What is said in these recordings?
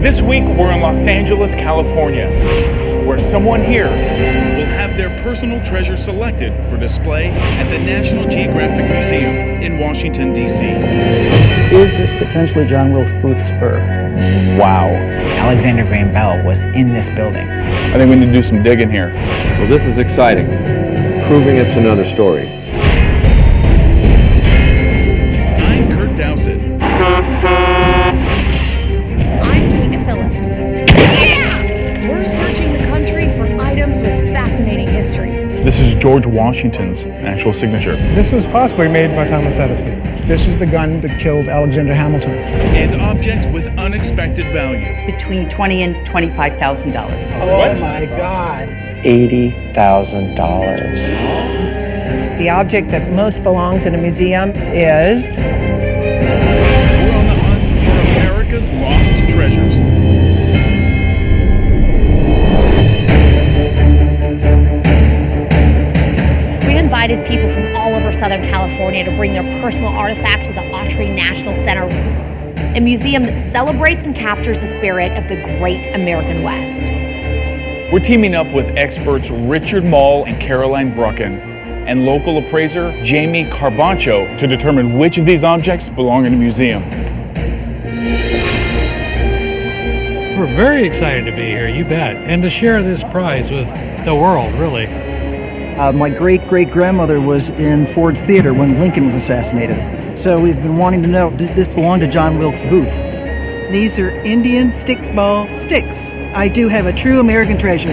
This week, we're in Los Angeles, California, where someone here will have their personal treasure selected for display at the National Geographic Museum in Washington, D.C. Is this potentially John Wilkes Booth's spur? Wow. Alexander Graham Bell was in this building. I think we need to do some digging here. Well, this is exciting, proving it's another story. I'm Curt Doussett. We're searching the country for items with fascinating history. This is George Washington's actual signature. This was possibly made by Thomas Edison. This is the gun that killed Alexander Hamilton. And objects with unexpected value. Between $20,000 and $25,000. Oh my God. $80,000. The object that most belongs in a museum is... We're on the hunt for America's lost treasures. We invited people from all over Southern California to bring their personal artifacts to the Autry National Center, a museum that celebrates and captures the spirit of the great American West. We're teaming up with experts Richard Mull and Caroline Brucken and local appraiser Jamie Carbancho to determine which of these objects belong in a museum. We're very excited to be here, you bet, and to share this prize with the world, really. My great-great-grandmother was in Ford's Theater when Lincoln was assassinated. So we've been wanting to know, did this belong to John Wilkes Booth? These are Indian stickball sticks. I do have a true American treasure.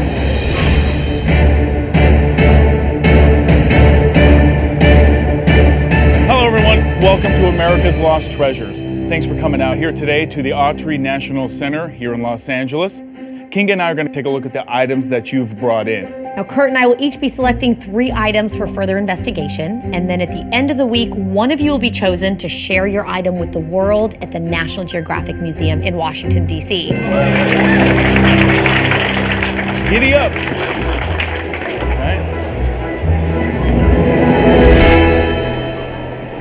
Hello everyone, welcome to America's Lost Treasures. Thanks for coming out here today to the Autry National Center here in Los Angeles. Kinga and I are going to take a look at the items that you've brought in. Now, Curt and I will each be selecting 3 items for further investigation, and then at the end of the week, one of you will be chosen to share your item with the world at the National Geographic Museum in Washington, D.C. Giddy up! All right.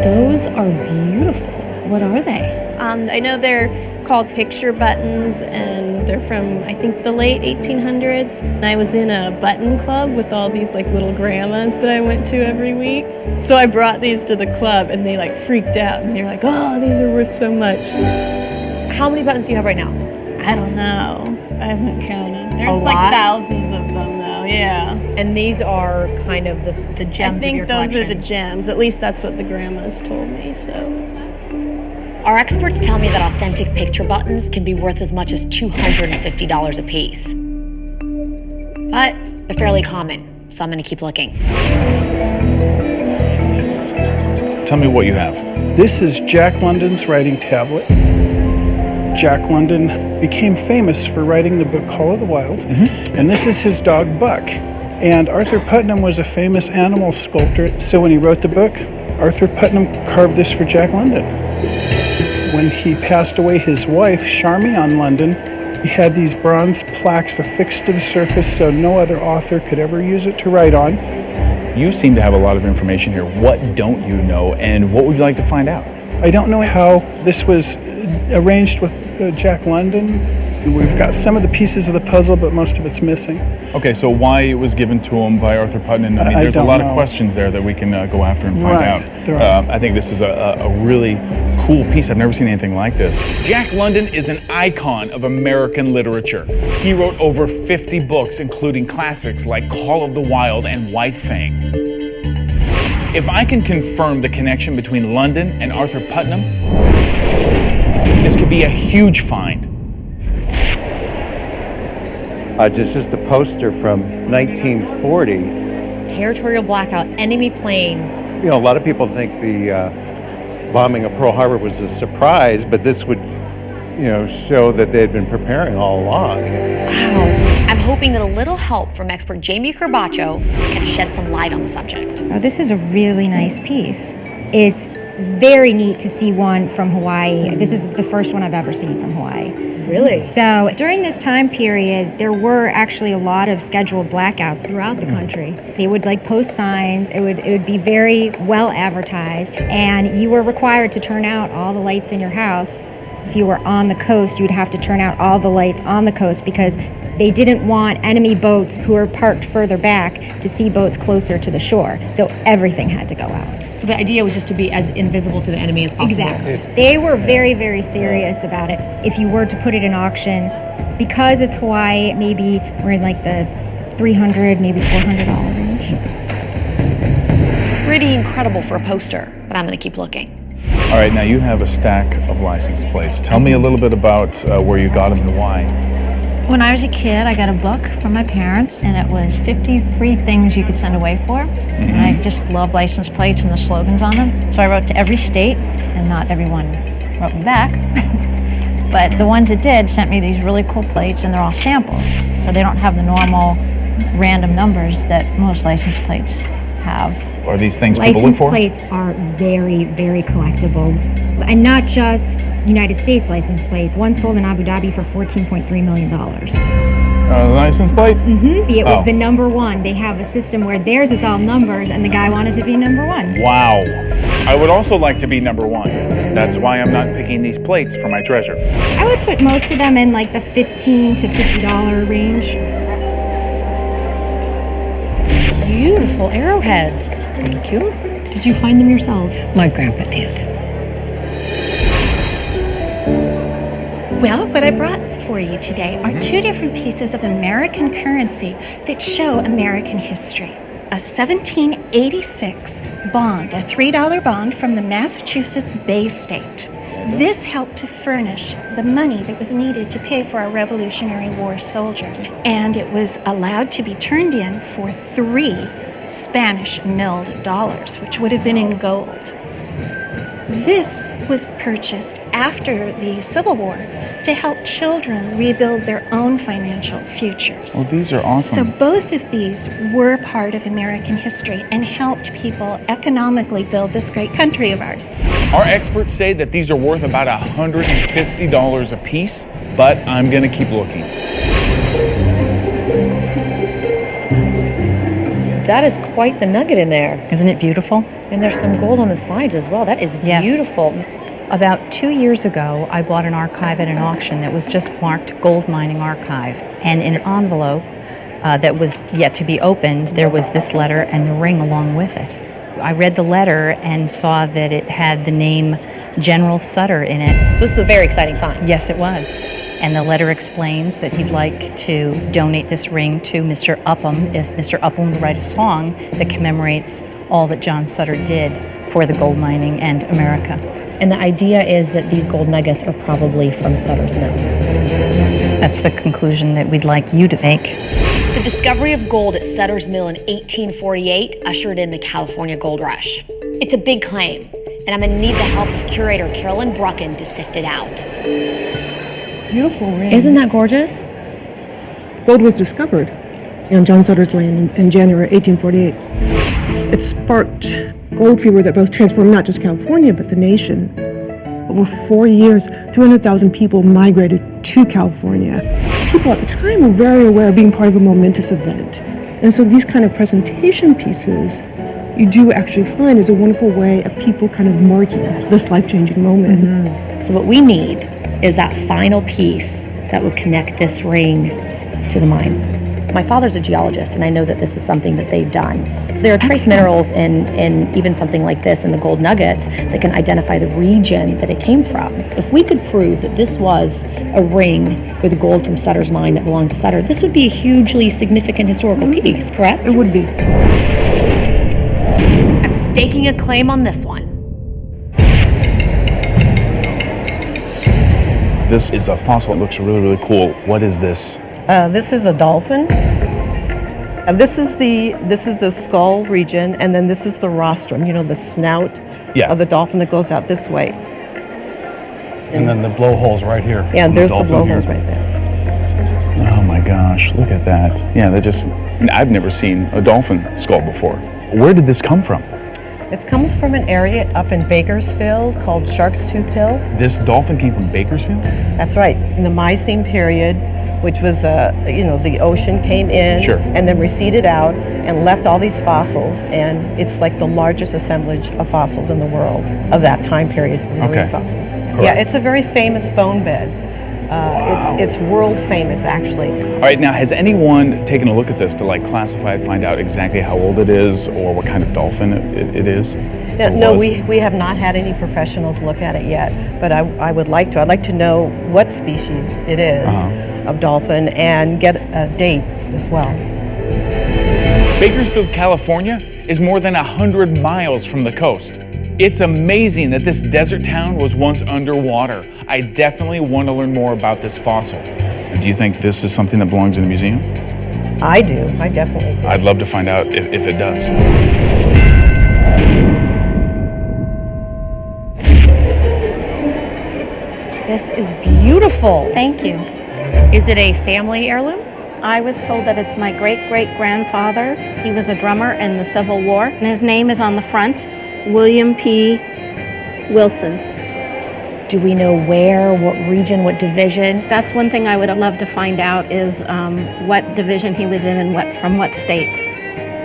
Those are beautiful. What are they? I know they're called picture buttons, and they're from, I think, the late 1800s. And I was in a button club with all these like little grandmas that I went to every week. So I brought these to the club, and they like freaked out, and they're like, "Oh, these are worth so much." How many buttons do you have right now? I don't know. I haven't counted. There's A like lot? thousands of them, though. Yeah. And these are kind of the gems I think of your those collection. are the gems. At least that's what the grandmas told me. So. Our experts tell me that authentic picture buttons can be worth as much as $250 a piece. But they're fairly common, so I'm going to keep looking. Tell me what you have. This is Jack London's writing tablet. Jack London became famous for writing the book Call of the Wild, and this is his dog Buck. And Arthur Putnam was a famous animal sculptor, so when he wrote the book, Arthur Putnam carved this for Jack London. When he passed away, his wife, Charmian London, he had these bronze plaques affixed to the surface so no other author could ever use it to write on. You seem to have a lot of information here. What don't you know, and what would you like to find out? I don't know how this was arranged with Jack London. We've got some of the pieces of the puzzle, but most of it's missing. Okay, so why it was given to him by Arthur Putnam? I mean, there's a lot of questions there that we can go after and find out. I think this is a really cool piece. I've never seen anything like this. Jack London is an icon of American literature. He wrote over 50 books, including classics like Call of the Wild and White Fang. If I can confirm the connection between London and Arthur Putnam, this could be a huge find. This is the poster from 1940. Territorial blackout, enemy planes. You know, a lot of people think the bombing of Pearl Harbor was a surprise, but this would, show that they had been preparing all along. Wow. I'm hoping that a little help from expert Jamie Carbancho can shed some light on the subject. Oh, this is a really nice piece. It's very neat to see one from Hawaii. This is the first one I've ever seen from Hawaii. Really? So during this time period, there were actually a lot of scheduled blackouts throughout the country. They would post signs. It would be very well advertised, and you were required to turn out all the lights in your house. If you were on the coast, you'd have to turn out all the lights on the coast because they didn't want enemy boats who were parked further back to see boats closer to the shore. So everything had to go out. So the idea was just to be as invisible to the enemy as possible. Exactly. They were very, very serious about it. If you were to put it in auction, because it's Hawaii, maybe we're in like the $300, maybe $400 range. Pretty incredible for a poster, but I'm going to keep looking. All right, now you have a stack of license plates. Tell me a little bit about where you got them and why. When I was a kid, I got a book from my parents, and it was 50 free things you could send away for. And I just love license plates and the slogans on them. So I wrote to every state, and not everyone wrote me back. But the ones that did sent me these really cool plates, and they're all samples. So they don't have the normal random numbers that most license plates have. Are these things people look License for? plates are very, very collectible. And not just United States license plates. One sold in Abu Dhabi for $14.3 million. License plate? It was the number one. They have a system where theirs is all numbers, and the guy wanted to be number one. Wow. I would also like to be number one. That's why I'm not picking these plates for my treasure. I would put most of them in like the $15 to $50 range. Beautiful arrowheads. Thank you. Did you find them yourselves? My grandpa did. Well, what I brought for you today are two different pieces of American currency that show American history. A 1786 bond, a $3 bond from the Massachusetts Bay State. This helped to furnish the money that was needed to pay for our Revolutionary War soldiers. And it was allowed to be turned in for 3 Spanish milled dollars, which would have been in gold. This was purchased after the Civil War to help children rebuild their own financial futures. Well, these are awesome. So both of these were part of American history and helped people economically build this great country of ours. Our experts say that these are worth about $150 a piece, but I'm gonna keep looking. That is quite the nugget in there. Isn't it beautiful? And there's some gold on the sides as well. That is beautiful. About 2 years ago, I bought an archive at an auction that was just marked Gold Mining Archive. And in an envelope that was yet to be opened, there was this letter and the ring along with it. I read the letter and saw that it had the name General Sutter in it. So this is a very exciting find. Yes, it was. And the letter explains that he'd like to donate this ring to Mr. Upham if Mr. Upham would write a song that commemorates all that John Sutter did for the gold mining and America. And the idea is that these gold nuggets are probably from Sutter's Mill. That's the conclusion that we'd like you to make. The discovery of gold at Sutter's Mill in 1848 ushered in the California Gold Rush. It's a big claim, and I'm gonna need the help of curator Carolyn Brucken to sift it out. Beautiful ring. Isn't that gorgeous? Gold was discovered on John Sutter's land in January 1848. It sparked gold fever that both transformed not just California, but the nation. Over 4 years, 300,000 people migrated to California. People at the time were very aware of being part of a momentous event. And so these kind of presentation pieces, you do actually find is a wonderful way of people kind of marking this life-changing moment. So what we need is that final piece that would connect this ring to the mine. My father's a geologist, and I know that this is something that they've done. There are trace minerals in even something like this, in the gold nuggets, that can identify the region that it came from. If we could prove that this was a ring with gold from Sutter's mine that belonged to Sutter, this would be a hugely significant historical piece, correct? It would be. I'm staking a claim on this one. This is a fossil. It looks really, really cool. What is this? This is a dolphin. This is the skull region, and then this is the rostrum, the snout of the dolphin that goes out this way. And then the blowhole's right here. Yeah, there's the blowholes right there. Oh my gosh, look at that. Yeah, I've never seen a dolphin skull before. Where did this come from? It comes from an area up in Bakersfield called Shark's Tooth Hill. This dolphin came from Bakersfield? That's right. In the Miocene period, which was, the ocean came in Sure. and then receded out and left all these fossils. And it's like the largest assemblage of fossils in the world of that time period. Marine fossils. Yeah, it's a very famous bone bed. It's world famous, actually. All right, now has anyone taken a look at this to like classify it, find out exactly how old it is or what kind of dolphin it is? Yeah, no, we have not had any professionals look at it yet, but I would like to. I'd like to know what species it is of dolphin and get a date as well. Bakersfield, California is more than 100 miles from the coast. It's amazing that this desert town was once underwater. I definitely want to learn more about this fossil. Do you think this is something that belongs in a museum? I do. I definitely do. I'd love to find out if it does. This is beautiful. Thank you. Is it a family heirloom? I was told that it's my great-great-grandfather. He was a drummer in the Civil War, and his name is on the front, William P. Wilson. Do we know where, what region, what division? That's one thing I would love to find out is what division he was in and from what state.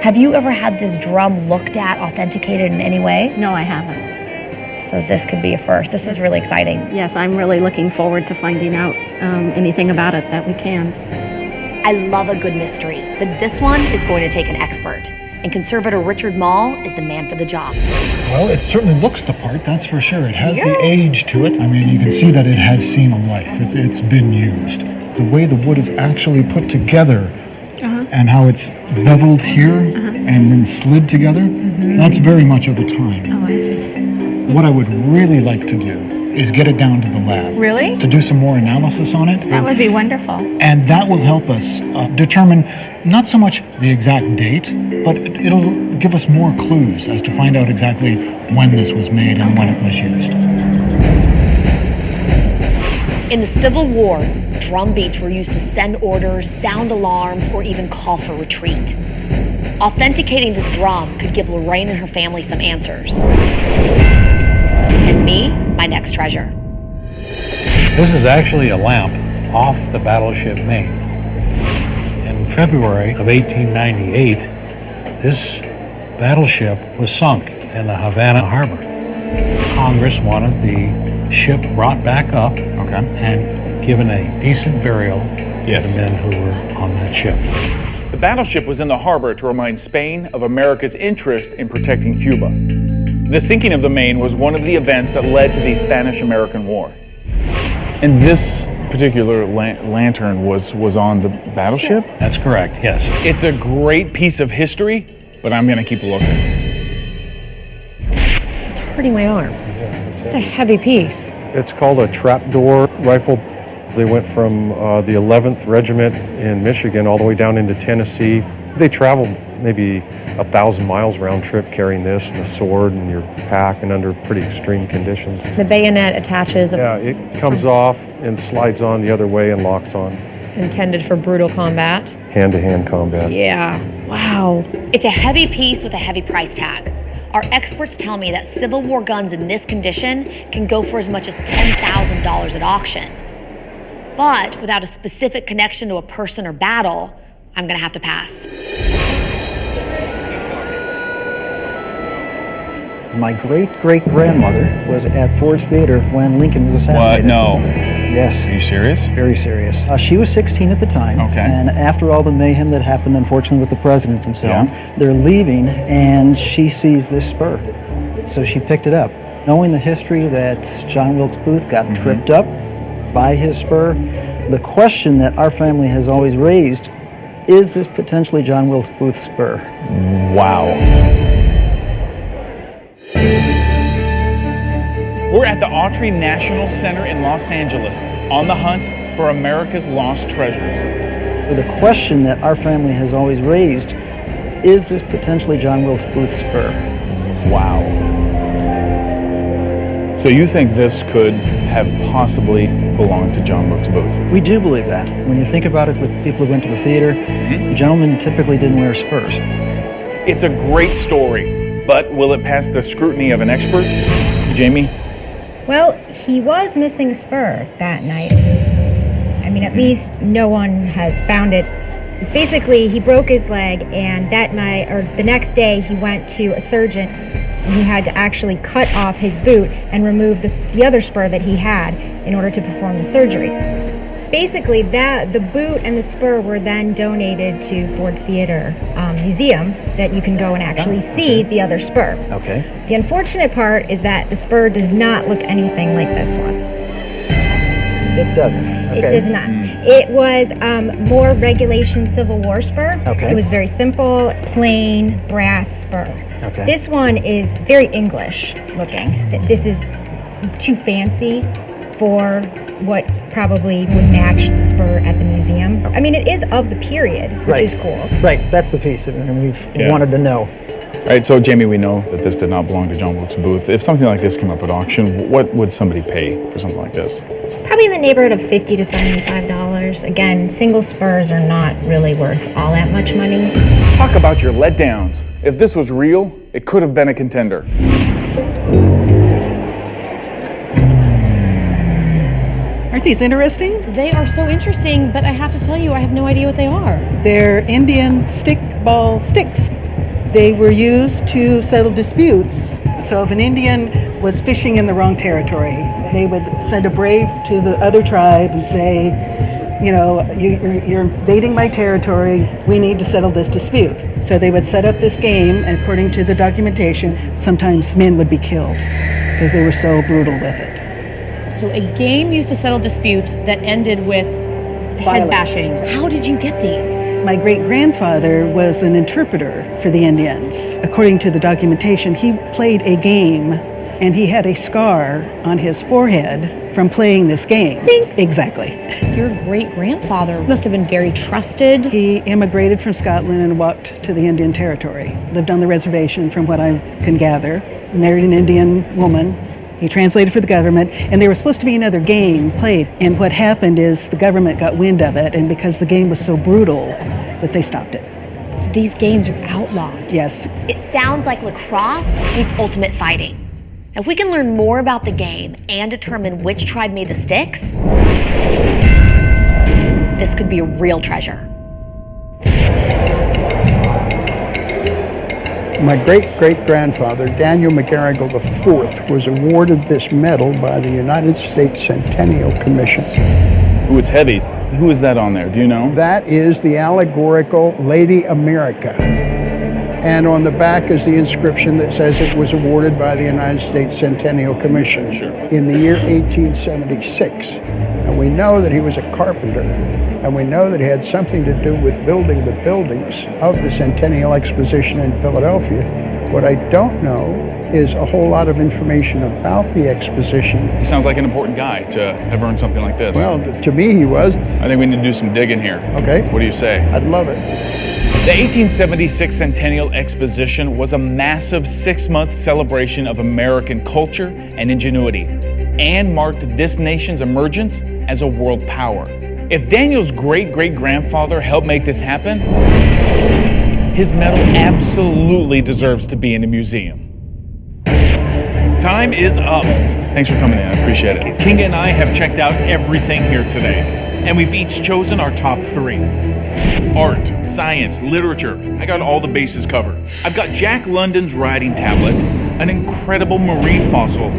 Have you ever had this drum looked at, authenticated in any way? No, I haven't. So this could be a first. This is really exciting. Yes, I'm really looking forward to finding out anything about it that we can. I love a good mystery, but this one is going to take an expert. And conservator Richard Mall is the man for the job. Well, it certainly looks the part, that's for sure. It has the age to it. I mean, you can see that it has seen a life. It's been used. The way the wood is actually put together and how it's beveled here and then slid together, that's very much over time. Oh, I see. What I would really like to do is get it down to the lab. Really? To do some more analysis on it. That would be wonderful. And that will help us determine not so much the exact date, but it'll give us more clues as to find out exactly when this was made and when it was used. In the Civil War, drum beats were used to send orders, sound alarms, or even call for retreat. Authenticating this drum could give Luray and her family some answers. And me, my next treasure. This is actually a lamp off the battleship Maine. In February of 1898, this battleship was sunk in the Havana harbor. Congress wanted the ship brought back up and given a decent burial to the men who were on that ship. The battleship was in the harbor to remind Spain of America's interest in protecting Cuba. The sinking of the Maine was one of the events that led to the Spanish-American War. And this particular lantern was on the battleship? That's correct, yes. It's a great piece of history, but I'm gonna keep looking. It's hurting my arm. It's a heavy piece. It's called a trapdoor rifle. They went from the 11th Regiment in Michigan all the way down into Tennessee. They traveled maybe 1,000 miles round trip carrying this, the sword, and your pack, and under pretty extreme conditions. The bayonet attaches. Yeah, it comes off and slides on the other way and locks on. Intended for brutal combat. Hand-to-hand combat. Yeah, wow. It's a heavy piece with a heavy price tag. Our experts tell me that Civil War guns in this condition can go for as much as $10,000 at auction. But without a specific connection to a person or battle, I'm gonna have to pass. My great-great-grandmother was at Ford's Theater when Lincoln was assassinated. What? No. Yes. Are you serious? Very serious. She was 16 at the time. Okay. And after all the mayhem that happened, unfortunately, with the presidents and so on, they're leaving, and she sees this spur. So she picked it up. Knowing the history that John Wilkes Booth got tripped up by his spur, the question that our family has always raised, is this potentially John Wilkes Booth's spur? Wow. We're at the Autry National Center in Los Angeles on the hunt for America's lost treasures. The question that our family has always raised, is this potentially John Wilkes Booth's spur? Wow. So you think this could have possibly belonged to John Wilkes Booth? We do believe that. When you think about it with people who went to the theater, gentlemen typically didn't wear spurs. It's a great story, but will it pass the scrutiny of an expert? Jamie? Well, he was missing a spur that night. I mean, at least no one has found it. It's basically, he broke his leg, and the next day he went to a surgeon, and he had to actually cut off his boot and remove the other spur that he had in order to perform the surgery. Basically, the boot and the spur were then donated to Ford's Theater Museum, that you can go and actually see the other spur. Okay. The unfortunate part is that the spur does not look anything like this one. It doesn't. It does not. It was more regulation Civil War spur. Okay. It was very simple, plain brass spur. Okay. This one is very English looking. This is too fancy for what probably would match the spur at the museum. I mean, it is of the period, which is cool. Right, that's the piece, and we've wanted to know. All right, so Jamie, we know that this did not belong to John Wilkes Booth. If something like this came up at auction, what would somebody pay for something like this? Probably in the neighborhood of $50 to $75. Again, single spurs are not really worth all that much money. Talk about your letdowns. If this was real, it could have been a contender. Aren't these interesting? They are so interesting, but I have to tell you, I have no idea what they are. They're Indian stickball sticks. They were used to settle disputes. So if an Indian was fishing in the wrong territory, they would send a brave to the other tribe and say, you know, you're invading my territory, we need to settle this dispute. So they would set up this game, and according to the documentation, sometimes men would be killed because they were so brutal with it. So a game used to settle disputes that ended with head bashing. How did you get these? My great-grandfather was an interpreter for the Indians. According to the documentation, he played a game, and he had a scar on his forehead from playing this game. Bink. Exactly. Your great-grandfather must have been very trusted. He immigrated from Scotland and walked to the Indian Territory. Lived on the reservation, from what I can gather. Married an Indian woman. He translated for the government, and there was supposed to be another game played. And what happened is the government got wind of it, and because the game was so brutal, that they stopped it. So these games are outlawed. Yes. It sounds like lacrosse meets ultimate fighting. If we can learn more about the game and determine which tribe made the sticks, this could be a real treasure. My great-great-grandfather, Daniel McGarrigle IV, was awarded this medal by the United States Centennial Commission. Ooh, it's heavy. Who is that on there? Do you know? That is the allegorical Lady America. And on the back is the inscription that says it was awarded by the United States Centennial Commission in the year 1876. And we know that he was a carpenter, and we know that he had something to do with building the buildings of the Centennial Exposition in Philadelphia. What I don't know is a whole lot of information about the exposition. He sounds like an important guy to have earned something like this. Well, to me he was. I think we need to do some digging here. Okay. What do you say? I'd love it. The 1876 Centennial Exposition was a massive 6-month celebration of American culture and ingenuity, and marked this nation's emergence as a world power. If Daniel's great-great-grandfather helped make this happen, his medal absolutely deserves to be in a museum. Time is up. Thanks for coming in, I appreciate it. Kinga and I have checked out everything here today, and we've each chosen our top 3. Art, science, literature, I got all the bases covered. I've got Jack London's writing tablet, an incredible marine fossil,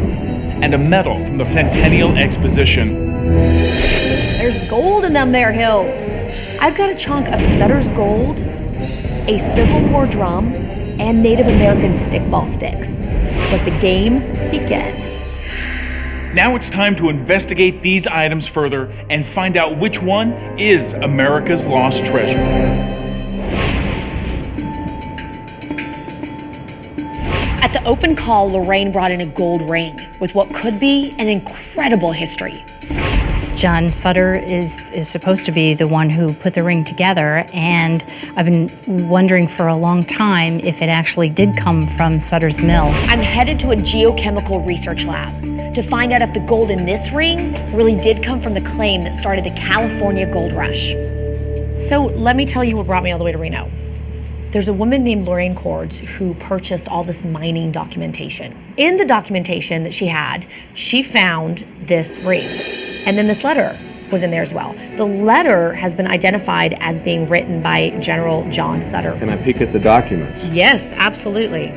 and a medal from the Centennial Exposition. There's gold in them there hills. I've got a chunk of Sutter's gold, a Civil War drum, and Native American stickball sticks. Let the games begin. Now it's time to investigate these items further and find out which one is America's lost treasure. At the open call, Lorraine brought in a gold ring with what could be an incredible history. John Sutter is supposed to be the one who put the ring together, and I've been wondering for a long time if it actually did come from Sutter's mill. I'm headed to a geochemical research lab to find out if the gold in this ring really did come from the claim that started the California gold rush. So let me tell you what brought me all the way to Reno. There's a woman named Lorraine Cords who purchased all this mining documentation. In the documentation that she had, she found this ring and then this letter was in there as well. The letter has been identified as being written by General John Sutter. Can I peek at the documents? Yes, absolutely.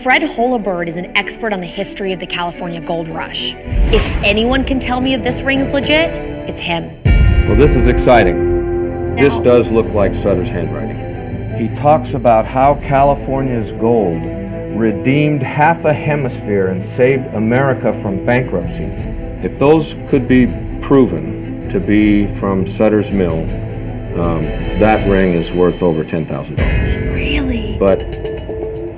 Fred Holabird is an expert on the history of the California gold rush. If anyone can tell me if this ring is legit, it's him. Well, this is exciting. This does look like Sutter's handwriting. He talks about how California's gold redeemed half a hemisphere and saved America from bankruptcy. If those could be proven to be from Sutter's mill, that ring is worth over $10,000. Really? But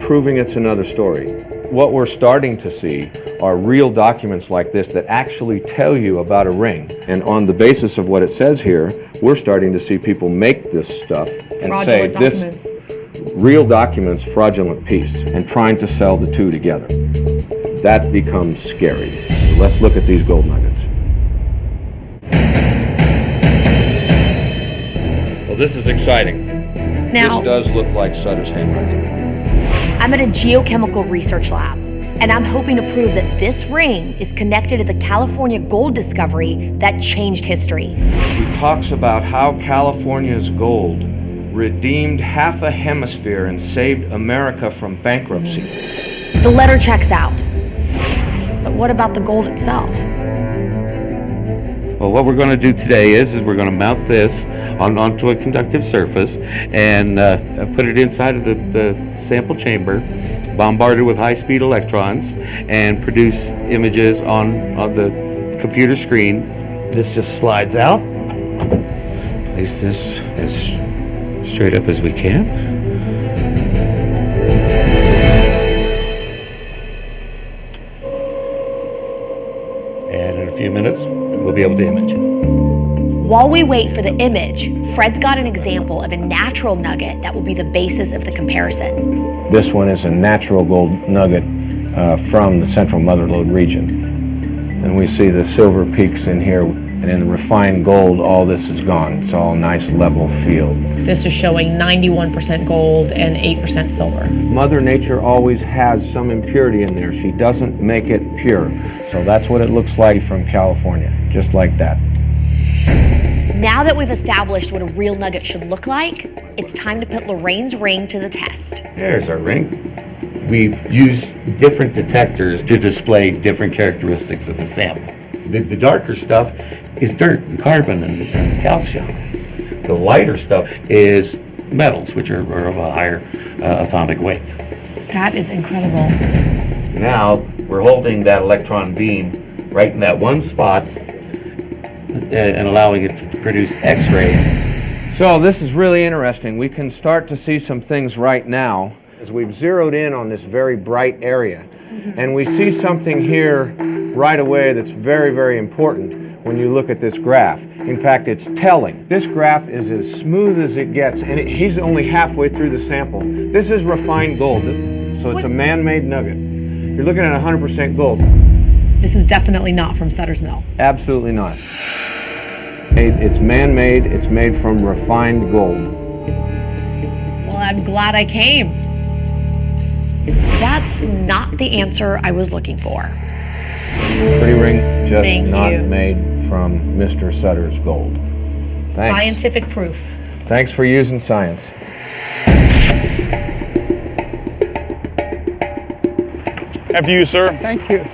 proving it's another story. What we're starting to see are real documents like this that actually tell you about a ring. And on the basis of what it says here, we're starting to see people make this stuff and Fraudulent say documents. this real documents, fraudulent piece, and trying to sell the two together. That becomes scary. So let's look at these gold nuggets. Well, this is exciting. Now, this does look like Sutter's handwriting. I'm at a geochemical research lab, and I'm hoping to prove that this ring is connected to the California gold discovery that changed history. He talks about how California's gold redeemed half a hemisphere and saved America from bankruptcy. The letter checks out. But what about the gold itself? Well, what we're going to do today is we're going to mount this onto a conductive surface and put it inside of the sample chamber, bombard it with high-speed electrons, and produce images on the computer screen. This just slides out. Place this as straight up as we can. And in a few minutes, we'll be able to image. While we wait for the image, Fred's got an example of a natural nugget that will be the basis of the comparison. This one is a natural gold nugget from the central mother lode region. And we see the silver peaks in here, and in the refined gold, all this is gone. It's all nice level field. This is showing 91% gold and 8% silver. Mother Nature always has some impurity in there. She doesn't make it pure. So that's what it looks like from California, just like that. Now that we've established what a real nugget should look like, it's time to put Lorraine's ring to the test. There's our ring. We use different detectors to display different characteristics of the sample. The darker stuff is dirt and carbon and calcium. The lighter stuff is metals, which are of a higher atomic weight. That is incredible. Now we're holding that electron beam right in that one spot and allowing it to produce X-rays. So this is really interesting. We can start to see some things right now as we've zeroed in on this very bright area. And we see something here right away that's very, very important when you look at this graph. In fact, it's telling. This graph is as smooth as it gets, and he's only halfway through the sample. This is refined gold, so it's a man-made nugget. You're looking at 100% gold. This is definitely not from Sutter's Mill. Absolutely not. It's man-made, it's made from refined gold. Well, I'm glad I came. That's not the answer I was looking for. Pretty ring, just not made from Mr. Sutter's gold. Thanks. Scientific proof. Thanks for using science. After you, sir. Thank you.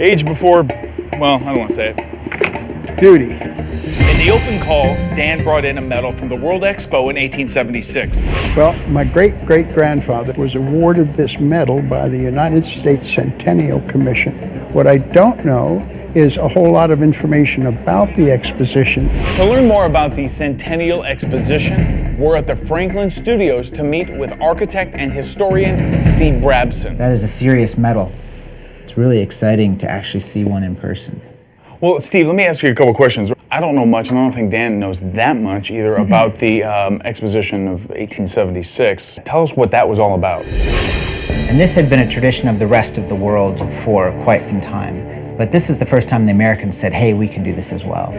Age before, well, I don't want to say it. Duty. In the open call, Dan brought in a medal from the World Expo in 1876. Well, my great-great-grandfather was awarded this medal by the United States Centennial Commission. What I don't know is a whole lot of information about the exposition. To learn more about the Centennial Exposition, we're at the Franklin Studios to meet with architect and historian Steve Brabson. That is a serious medal. It's really exciting to actually see one in person. Well, Steve, let me ask you a couple questions. I don't know much, and I don't think Dan knows that much either about the exposition of 1876. Tell us what that was all about. And this had been a tradition of the rest of the world for quite some time. But this is the first time the Americans said, hey, we can do this as well.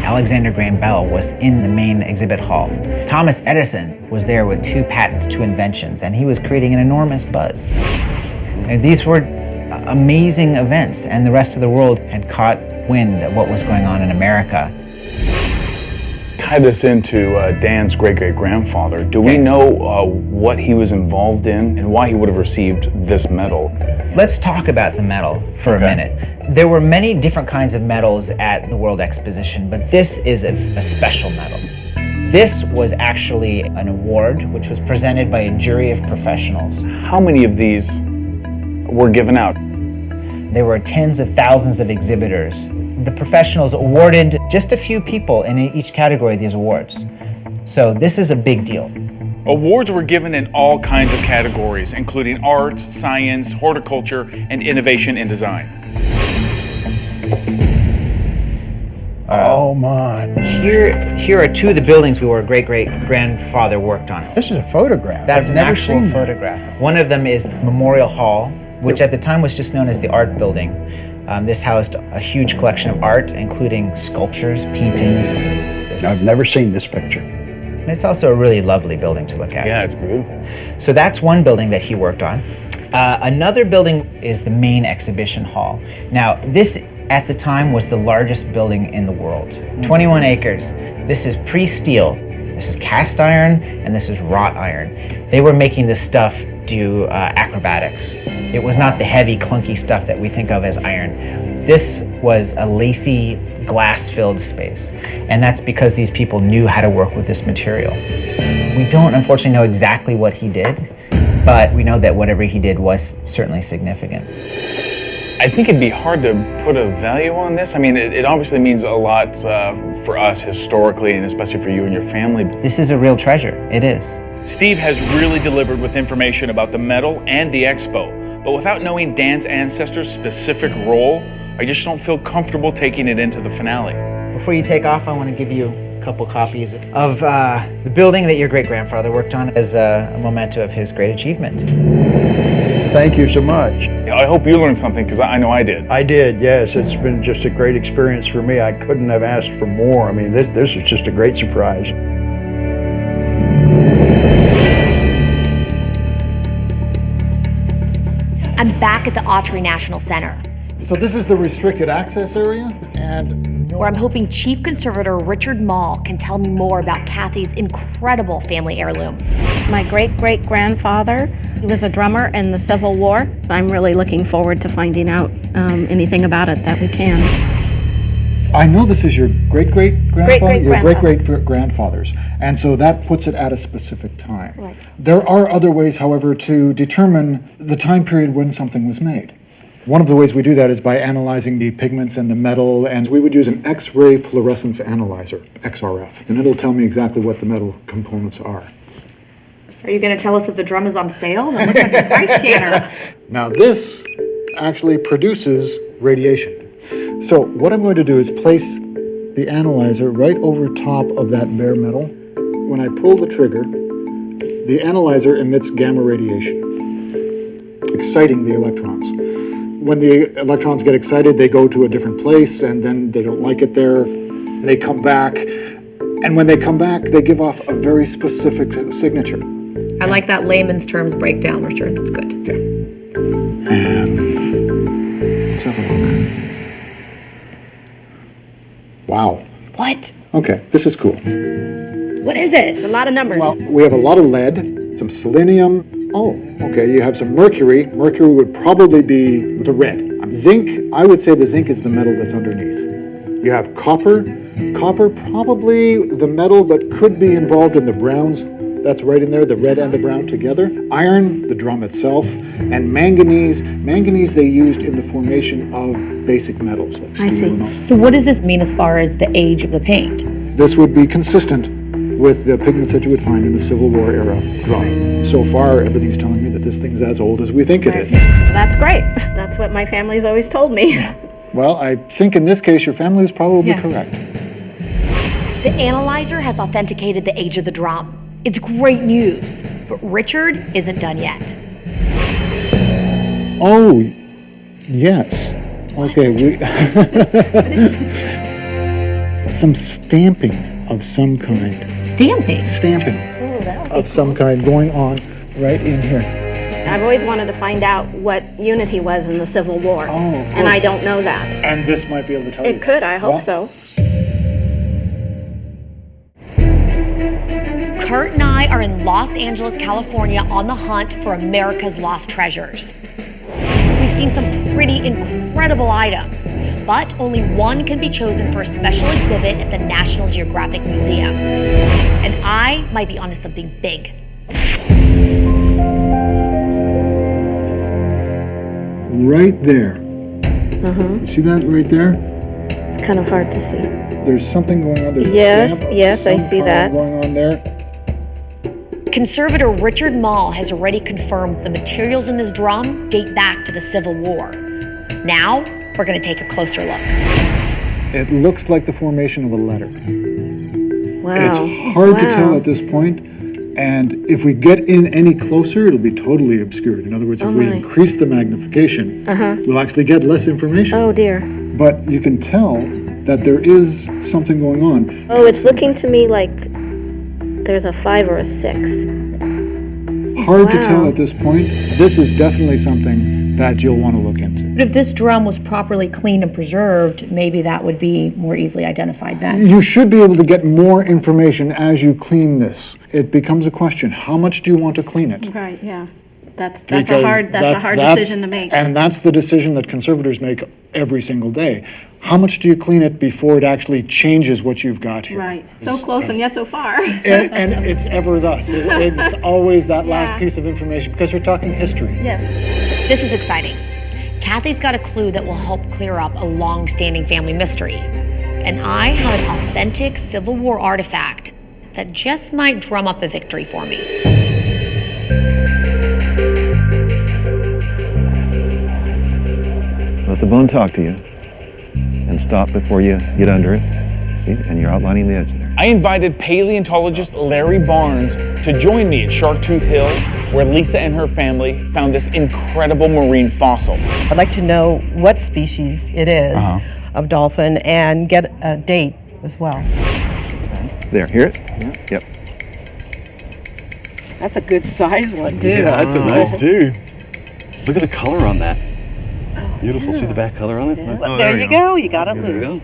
Alexander Graham Bell was in the main exhibit hall. Thomas Edison was there with 2 patents, 2 inventions, and he was creating an enormous buzz. And these were amazing events, and the rest of the world had caught wind of what was going on in America. Tie this into Dan's great-great-grandfather. Do we know what he was involved in and why he would have received this medal? Let's talk about the medal for a minute. There were many different kinds of medals at the World Exposition, but this is a special medal. This was actually an award which was presented by a jury of professionals. How many of these were given out? There were tens of thousands of exhibitors. The professionals awarded just a few people in each category these awards. So this is a big deal. Awards were given in all kinds of categories, including arts, science, horticulture, and innovation in design. Oh my. Here are two of the buildings where great-great-grandfather worked on. This is a photograph. That's I've an never actual seen that. photograph. One of them is Memorial Hall, which at the time was just known as the Art Building. This housed a huge collection of art, including sculptures, paintings. I've never seen this picture. And it's also a really lovely building to look at. Yeah, it's beautiful. So that's one building that he worked on. Another building is the main exhibition hall. Now, this at the time was the largest building in the world. 21 acres. This is pre-steel. This is cast iron, and this is wrought iron. They were making this stuff do acrobatics. It was not the heavy, clunky stuff that we think of as iron. This was a lacy, glass-filled space, and that's because these people knew how to work with this material. We don't, unfortunately, know exactly what he did, but we know that whatever he did was certainly significant. I think it'd be hard to put a value on this. I mean, it obviously means a lot for us historically, and especially for you and your family. This is a real treasure. It is. Steve has really delivered with information about the medal and the expo, but without knowing Dan's ancestors' specific role, I just don't feel comfortable taking it into the finale. Before you take off, I want to give you a couple copies of the building that your great-grandfather worked on as a memento of his great achievement. Thank you so much. I hope you learned something, because I know I did. I did, yes. It's been just a great experience for me. I couldn't have asked for more. I mean, this is just a great surprise. I'm back at the Autry National Center, So this is the restricted access area, and where I'm hoping Chief Conservator Richard Mall can tell me more about Kathy's incredible family heirloom. My great-great-grandfather, he was a drummer in the Civil War. I'm really looking forward to finding out anything about it that we can. I know this is your great-great-grandfather, your Great-great-grandfather. great-great-grandfathers, and so that puts it at a specific time. Right. There are other ways, however, to determine the time period when something was made. One of the ways we do that is by analyzing the pigments and the metal, and we would use an X-ray fluorescence analyzer, XRF, and it'll tell me exactly what the metal components are. Are you going to tell us if the drum is on sale? That looks like a price scanner. Now this actually produces radiation. So what I'm going to do is place the analyzer right over top of that bare metal. When I pull the trigger, the analyzer emits gamma radiation, exciting the electrons. When the electrons get excited, they go to a different place, and then they don't like it there. They come back, and when they come back, they give off a very specific signature. I like that layman's terms breakdown, Richard. That's good. Let's have a look. Wow. What? Okay, this is cool. What is it? A lot of numbers. Well, we have a lot of lead, some selenium. Oh, okay, you have some mercury. Mercury would probably be the red. Zinc, I would say the zinc is the metal that's underneath. You have copper. Copper, probably the metal, but could be involved in the browns. That's right in there, the red and the brown together. Iron, the drum itself, and manganese. Manganese they used in the formation of basic metals like steel and all. So what does this mean as far as the age of the paint? This would be consistent with the pigments that you would find in the Civil War era drum. So far, everything's telling me that this thing's as old as we think it is. That's great. That's what my family's always told me. Well, I think in this case, your family is probably correct. The analyzer has authenticated the age of the drum. It's great news, but Richard isn't done yet. Oh, yes. Okay, some stamping of some kind. Stamping? Stamping of some kind going on right in here. I've always wanted to find out what unity was in the Civil War, and I don't know that. And this might be able to tell you. It could, I hope so. Curt and I are in Los Angeles, California on the hunt for America's lost treasures. We've seen some pretty incredible items, but only one can be chosen for a special exhibit at the National Geographic Museum. And I might be onto something big. Right there. You see that right there? It's kind of hard to see. There's something going on there. Yes, I see that. Going on there. Conservator Richard Mall has already confirmed the materials in this drum date back to the Civil War. Now, we're going to take a closer look. It looks like the formation of a letter. Wow. It's hard to tell at this point, and if we get in any closer, it'll be totally obscured. In other words, if we increase the magnification, we'll actually get less information. Oh dear. But you can tell that there is something going on. Oh, it's looking to me like there's a 5 or a 6. Hard to tell at this point. This is definitely something that you'll want to look into. But if this drum was properly cleaned and preserved, maybe that would be more easily identified then. You should be able to get more information as you clean this. It becomes a question, how much do you want to clean it? Right, yeah. That's a Because hard decision to make. And that's the decision that conservators make every single day. How much do you clean it before it actually changes what you've got here? Right. So close and yet so far. And it's ever thus. It's always that last piece of information because you're talking history. Yes. This is exciting. Kathy's got a clue that will help clear up a long-standing family mystery. And I have an authentic Civil War artifact that just might drum up a victory for me. Let the bone talk to you. And stop before you get under it. See, and you're outlining the edge there. I invited paleontologist Larry Barnes to join me at Sharktooth Hill, where Lisa and her family found this incredible marine fossil. I'd like to know what species it is of dolphin and get a date as well. There, hear it? Yep. That's a good size one, too. Yeah, that's a nice dude. Look at the color on that. Beautiful. See the back color on it? Yeah. Well, there you go. You got it loose.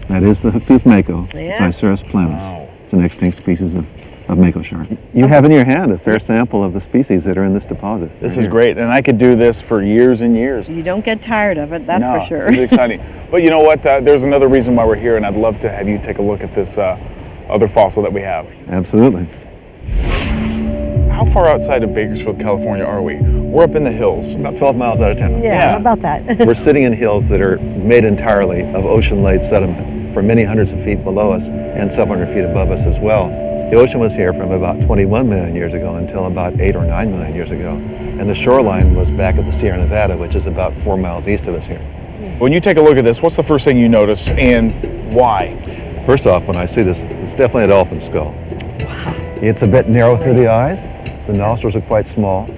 That is the hook-toothed mako, Yeah. Cycerus planus. It's an extinct species of mako shark. You have in your hand a fair sample of the species that are in this deposit. This is great, and I could do this for years and years. You don't get tired of it, that's for sure. It's exciting. But you know what? There's another reason why we're here, and I'd love to have you take a look at this other fossil that we have. Absolutely. How far outside of Bakersfield, California are we? We're up in the hills. About 12 miles out of town. Yeah, about that. We're sitting in hills that are made entirely of ocean-laid sediment for many hundreds of feet below us and several hundred feet above us as well. The ocean was here from about 21 million years ago until about 8 or 9 million years ago. And the shoreline was back at the Sierra Nevada, which is about 4 miles east of us here. When you take a look at this, what's the first thing you notice and why? First off, when I see this, it's definitely a dolphin skull. It's a bit narrow through the eyes. The nostrils are quite small.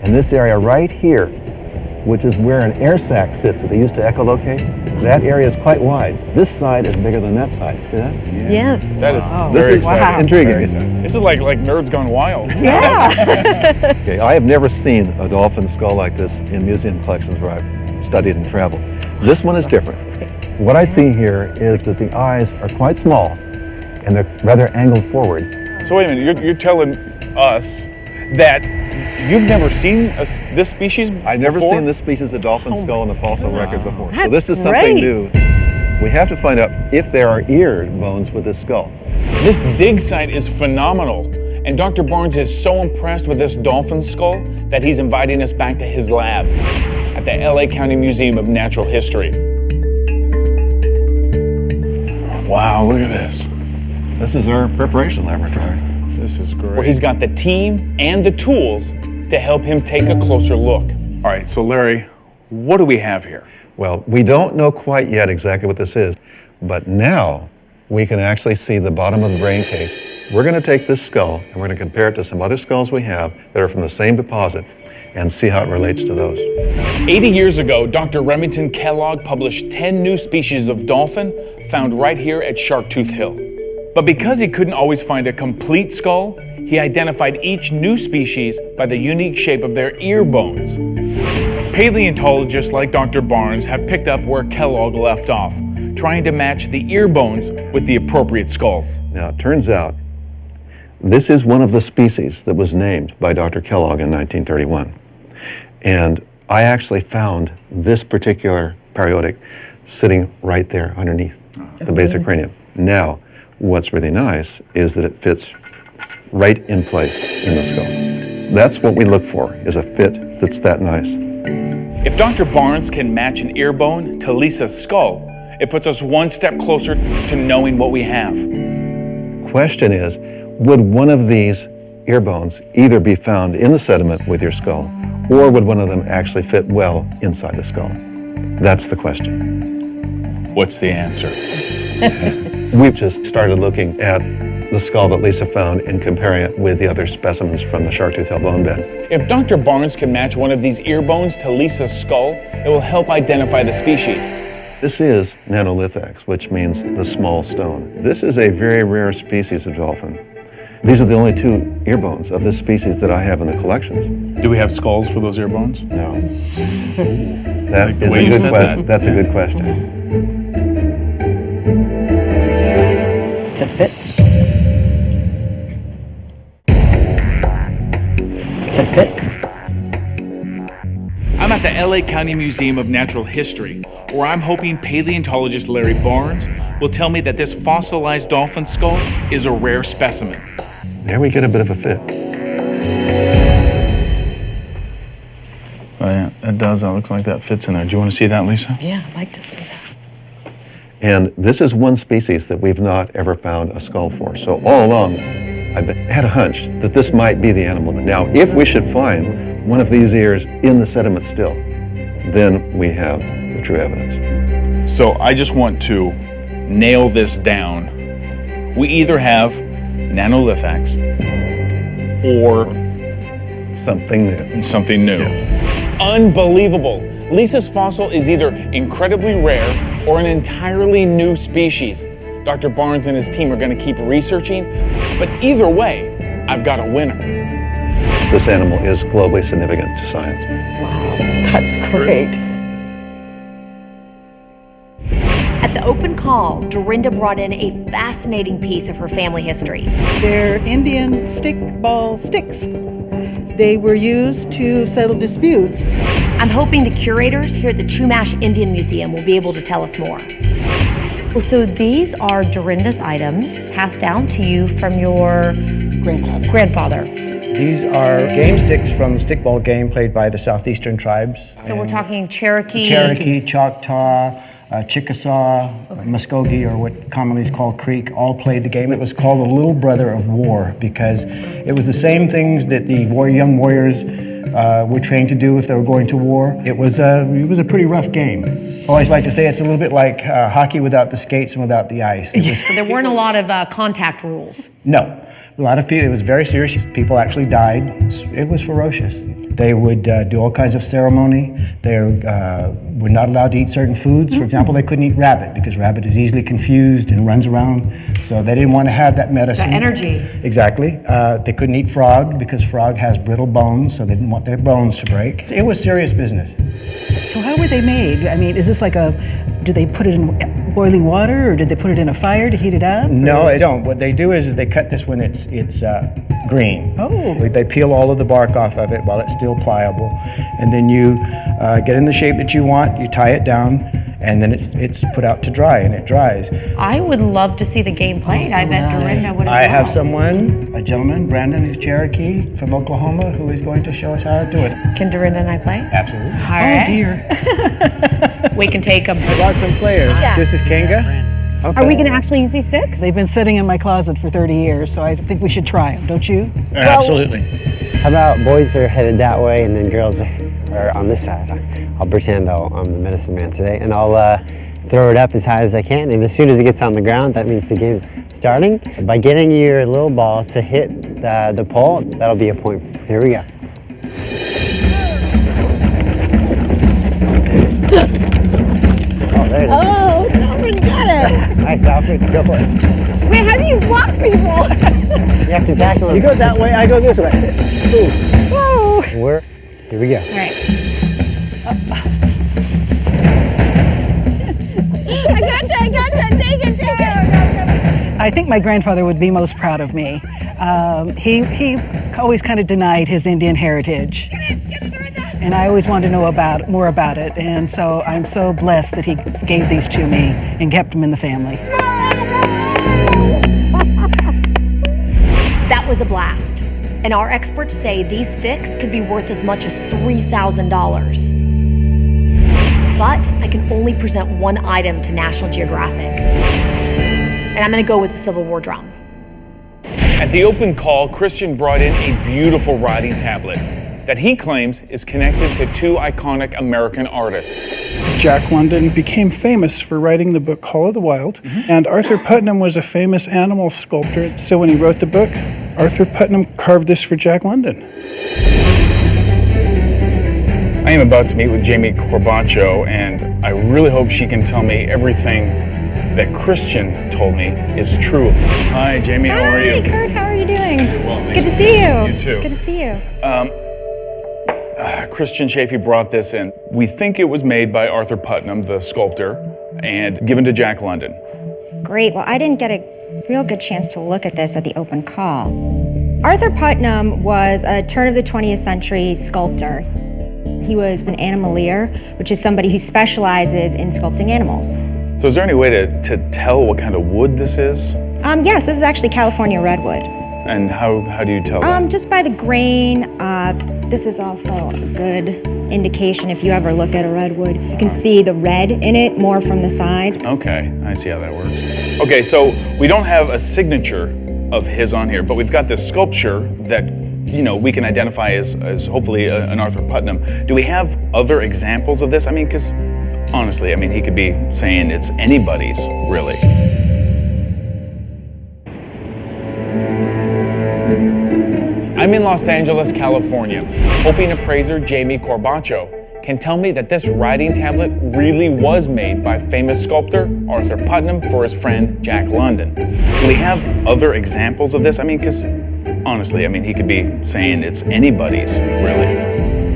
And this area right here, which is where an air sac sits that they used to echolocate, that area is quite wide. This side is bigger than that side. See that? Yeah. Yes. That is This is intriguing. Very exciting. This is like nerds gone wild. Yeah. Okay, I have never seen a dolphin skull like this in museum collections where I've studied and traveled. This one is different. What I see here is that the eyes are quite small and they're rather angled forward. So wait a minute, you're telling us that you've never seen this species before? I've never seen this species of dolphin skull in the fossil record before. So That's this is something new. We have to find out if there are ear bones with this skull. This dig site is phenomenal, and Dr. Barnes is so impressed with this dolphin skull that he's inviting us back to his lab at the LA County Museum of Natural History. Wow, look at this. This is our preparation laboratory. This is great. Where he's got the team and the tools to help him take a closer look. All right, so Larry, what do we have here? Well, we don't know quite yet exactly what this is, but now we can actually see the bottom of the brain case. We're going to take this skull and we're going to compare it to some other skulls we have that are from the same deposit and see how it relates to those. 80 years ago, Dr. Remington Kellogg published 10 new species of dolphin found right here at Sharktooth Hill. But because he couldn't always find a complete skull, he identified each new species by the unique shape of their ear bones. Paleontologists like Dr. Barnes have picked up where Kellogg left off, trying to match the ear bones with the appropriate skulls. Now, it turns out this is one of the species that was named by Dr. Kellogg in 1931. And I actually found this particular paraodic sitting right there underneath the basic cranium. Now, what's really nice is that it fits right in place in the skull. That's what we look for, is a fit that's that nice. If Dr. Barnes can match an ear bone to Lisa's skull, it puts us one step closer to knowing what we have. Question is, would one of these ear bones either be found in the sediment with your skull, or would one of them actually fit well inside the skull? That's the question. What's the answer? We've just started looking at the skull that Lisa found and comparing it with the other specimens from the shark-tooth bone bed. If Dr. Barnes can match one of these ear bones to Lisa's skull, it will help identify the species. This is nanolithax, which means the small stone. This is a very rare species of dolphin. These are the only two ear bones of this species that I have in the collections. Do we have skulls for those ear bones? No. That is a good question. That's a good question. It's a fit. It's a fit. I'm at the LA County Museum of Natural History, where I'm hoping paleontologist Larry Barnes will tell me that this fossilized dolphin skull is a rare specimen. There we get a bit of a fit. Oh yeah, it does. That looks like that fits in there. Do you want to see that, Lisa? Yeah, I'd like to see that. And this is one species that we've not ever found a skull for. So all along, I've had a hunch that this might be the animal. Now, if we should find one of these ears in the sediment still, then we have the true evidence. So I just want to nail this down. We either have nanolithax or something new. Something new. Yes. Unbelievable. Lisa's fossil is either incredibly rare or an entirely new species. Dr. Barnes and his team are going to keep researching, but either way, I've got a winner. This animal is globally significant to science. Wow, that's great. At the open call, Dorinda brought in a fascinating piece of her family history. They're Indian stickball sticks. They were used to settle disputes. I'm hoping the curators here at the Chumash Indian Museum will be able to tell us more. Well, so these are Dorinda's items passed down to you from your grandfather. These are game sticks from the stickball game played by the southeastern tribes. So we're talking Cherokee? Cherokee, Choctaw, Chickasaw, Muskogee, or what commonly is called Creek, all played the game. It was called the little brother of war because it was the same things that the young warriors were trained to do if they were going to war. It was a pretty rough game. I always like to say it's a little bit like hockey without the skates and without the ice. So there weren't a lot of contact rules? No. A lot of people, it was very serious. People actually died. It was ferocious. They would do all kinds of ceremony. They were not allowed to eat certain foods. For example, they couldn't eat rabbit because rabbit is easily confused and runs around. So they didn't want to have that medicine. The energy. Exactly. They couldn't eat frog because frog has brittle bones, so they didn't want their bones to break. It was serious business. So how were they made? I mean, is this like do they put it in boiling water or did they put it in a fire to heat it up? No, they don't. What they do is they cut this when it's green. Oh. They peel all of the bark off of it while it's still pliable. And then you get in the shape that you want, you tie it down, and then it's put out to dry, and it dries. I would love to see the game played. I bet Dorinda would as well. I have someone, a gentleman, Brandon, who's Cherokee from Oklahoma, who is going to show us how to do it. Can Dorinda and I play? Absolutely. All right. Oh, dear. We can take them. I got some players. Yeah. This is Kenga. Okay. Are we going to actually use these sticks? They've been sitting in my closet for 30 years, so I think we should try them, don't you? Absolutely. How about boys are headed that way and then girls are on this side? I'll pretend I'm the medicine man today, and I'll throw it up as high as I can, and as soon as it gets on the ground, that means the game's starting. So by getting your little ball to hit the pole, that'll be a point. Here we go. Oh, there it is. Oh, Alfred got it. Nice, Alfred. Go for it. Wait, how do you block people? You have to tackle him. You go that way, I go this way. Whoa. Here we go. All right. I gotcha. Take it. I think my grandfather would be most proud of me. He always kind of denied his Indian heritage. And I always wanted to know more about it. And so I'm so blessed that he gave these to me and kept them in the family. That was a blast. And our experts say these sticks could be worth as much as $3,000. But I can only present one item to National Geographic. And I'm gonna go with the Civil War drum. At the open call, Christian brought in a beautiful writing tablet that he claims is connected to two iconic American artists. Jack London became famous for writing the book Call of the Wild, and Arthur Putnam was a famous animal sculptor. So when he wrote the book, Arthur Putnam carved this for Jack London. I am about to meet with Jamie Corbacho, and I really hope she can tell me everything that Christian told me is true. Hi, Jamie, how are you? Hi, Curt, how are you doing? Well, Good to see you. You too. Good to see you. Christian Chafee brought this in. We think it was made by Arthur Putnam, the sculptor, and given to Jack London. Great. Well, I didn't get a real good chance to look at this at the open call. Arthur Putnam was a turn of the 20th century sculptor. He was an animalier, which is somebody who specializes in sculpting animals. So is there any way to tell what kind of wood this is? Yes, this is actually California redwood. And how do you tell that? Just by the grain. This is also a good indication if you ever look at a redwood. You can see the red in it more from the side. Okay, I see how that works. Okay, so we don't have a signature of his on here, but we've got this sculpture that, you know, we can identify as hopefully an Arthur Putnam. Do we have other examples of this? I mean, because honestly, I mean, he could be saying it's anybody's, really. I'm in Los Angeles, California, hoping appraiser Jamie Corbacho can tell me that this writing tablet really was made by famous sculptor Arthur Putnam for his friend Jack London. Do we have other examples of this? I mean, because honestly, I mean, he could be saying it's anybody's, really.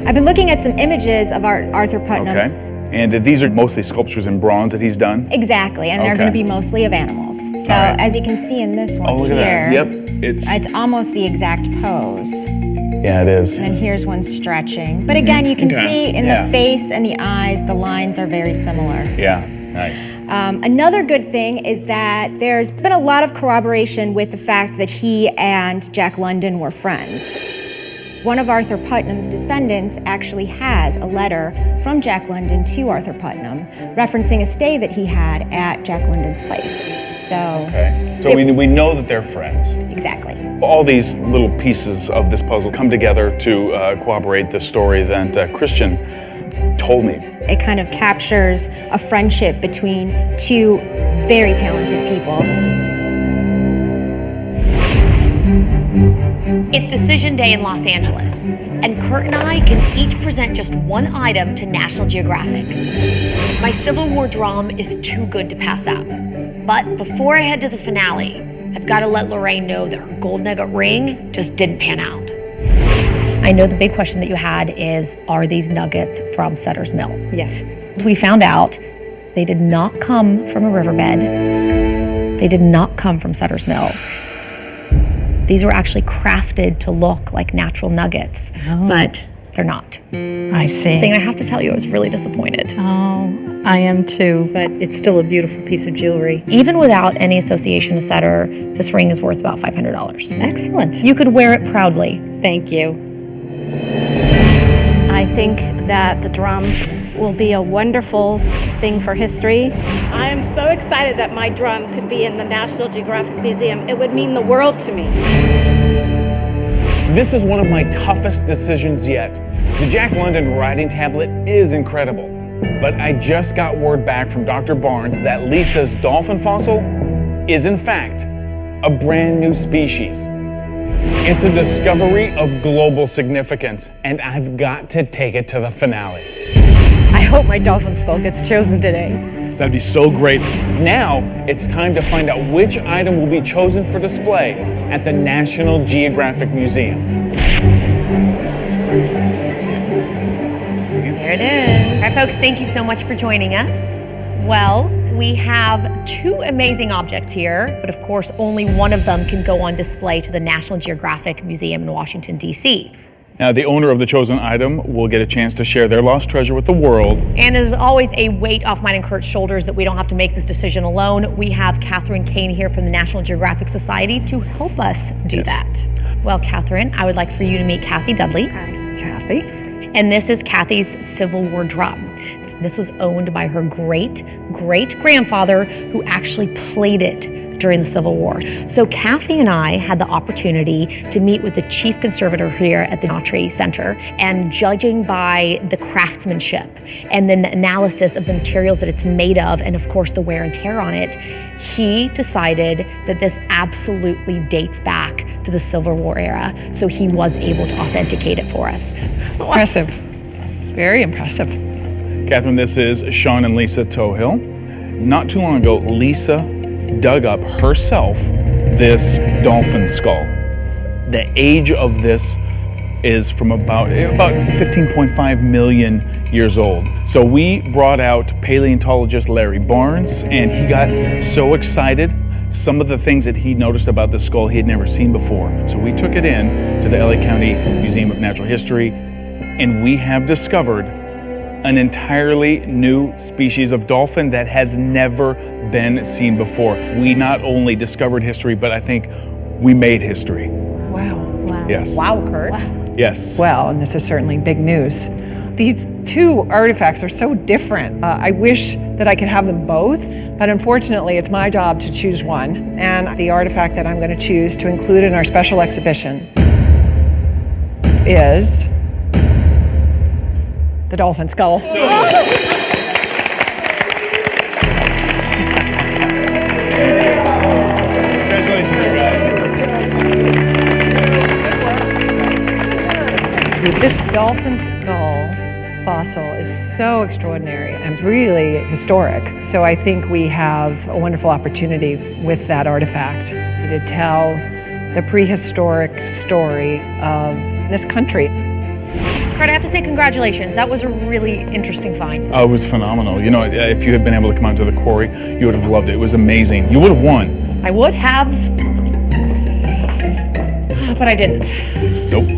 I've been looking at some images of Arthur Putnam. Okay. And these are mostly sculptures in bronze that he's done? Exactly, and they're going to be mostly of animals. So as you can see in this one look here, at that. Yep, it's almost the exact pose. Yeah, it is. And then here's one stretching. But again, you can see in the face and the eyes, the lines are very similar. Yeah, nice. Another good thing is that there's been a lot of corroboration with the fact that he and Jack London were friends. One of Arthur Putnam's descendants actually has a letter from Jack London to Arthur Putnam referencing a stay that he had at Jack London's place. So we know that they're friends. Exactly. All these little pieces of this puzzle come together to corroborate the story that Christian told me. It kind of captures a friendship between two very talented people. It's decision day in Los Angeles, and Curt and I can each present just one item to National Geographic. My Civil War drum is too good to pass up. But before I head to the finale, I've got to let Luray know that her gold nugget ring just didn't pan out. I know the big question that you had is, are these nuggets from Sutter's Mill? Yes. We found out they did not come from a riverbed. They did not come from Sutter's Mill. These were actually crafted to look like natural nuggets, but they're not. I see. Dang, I have to tell you, I was really disappointed. Oh, I am too, but it's still a beautiful piece of jewelry. Even without any association to Sutter, this ring is worth about $500. Excellent. You could wear it proudly. Thank you. I think that the drum will be a wonderful thing for history. I am so excited that my drum could be in the National Geographic Museum. It would mean the world to me. This is one of my toughest decisions yet. The Jack London writing tablet is incredible, but I just got word back from Dr. Barnes that Lisa's dolphin fossil is in fact a brand new species. It's a discovery of global significance, and I've got to take it to the finale. I hope my dolphin skull gets chosen today. That'd be so great. Now, it's time to find out which item will be chosen for display at the National Geographic Museum. There it is. All right, folks, thank you so much for joining us. Well, we have two amazing objects here, but of course, only one of them can go on display to the National Geographic Museum in Washington, D.C. Now, the owner of the chosen item will get a chance to share their lost treasure with the world. And it is always a weight off mine and Curt's shoulders that we don't have to make this decision alone. We have Catherine Kane here from the National Geographic Society to help us do that. Well, Catherine, I would like for you to meet Kathy Dudley. Kathy. And this is Kathy's Civil War drum. This was owned by her great-great-grandfather who actually played it during the Civil War. So Kathy and I had the opportunity to meet with the chief conservator here at the Autry Center, and judging by the craftsmanship and then the analysis of the materials that it's made of, and of course the wear and tear on it, he decided that this absolutely dates back to the Civil War era. So he was able to authenticate it for us. Impressive. Very impressive. Catherine, this is Sean and Lisa Tohill. Not too long ago, Lisa dug up herself this dolphin skull. The age of this is from about 15.5 million years old. So we brought out paleontologist Larry Barnes, and he got so excited. Some of the things that he noticed about the skull he had never seen before. So we took it in to the LA County Museum of Natural History, and we have discovered an entirely new species of dolphin that has never been seen before. We not only discovered history, but I think we made history. Wow. Yes. Wow, Curt. Yes. Well, and this is certainly big news. These two artifacts are so different. I wish that I could have them both, but unfortunately it's my job to choose one. And the artifact that I'm going to choose to include in our special exhibition is the dolphin skull. This dolphin skull fossil is so extraordinary and really historic. So I think we have a wonderful opportunity with that artifact to tell the prehistoric story of this country. Curt, I have to say congratulations. That was a really interesting find. It was phenomenal. You know, if you had been able to come out to the quarry, you would have loved it. It was amazing. You would have won. I would have, but I didn't. Nope.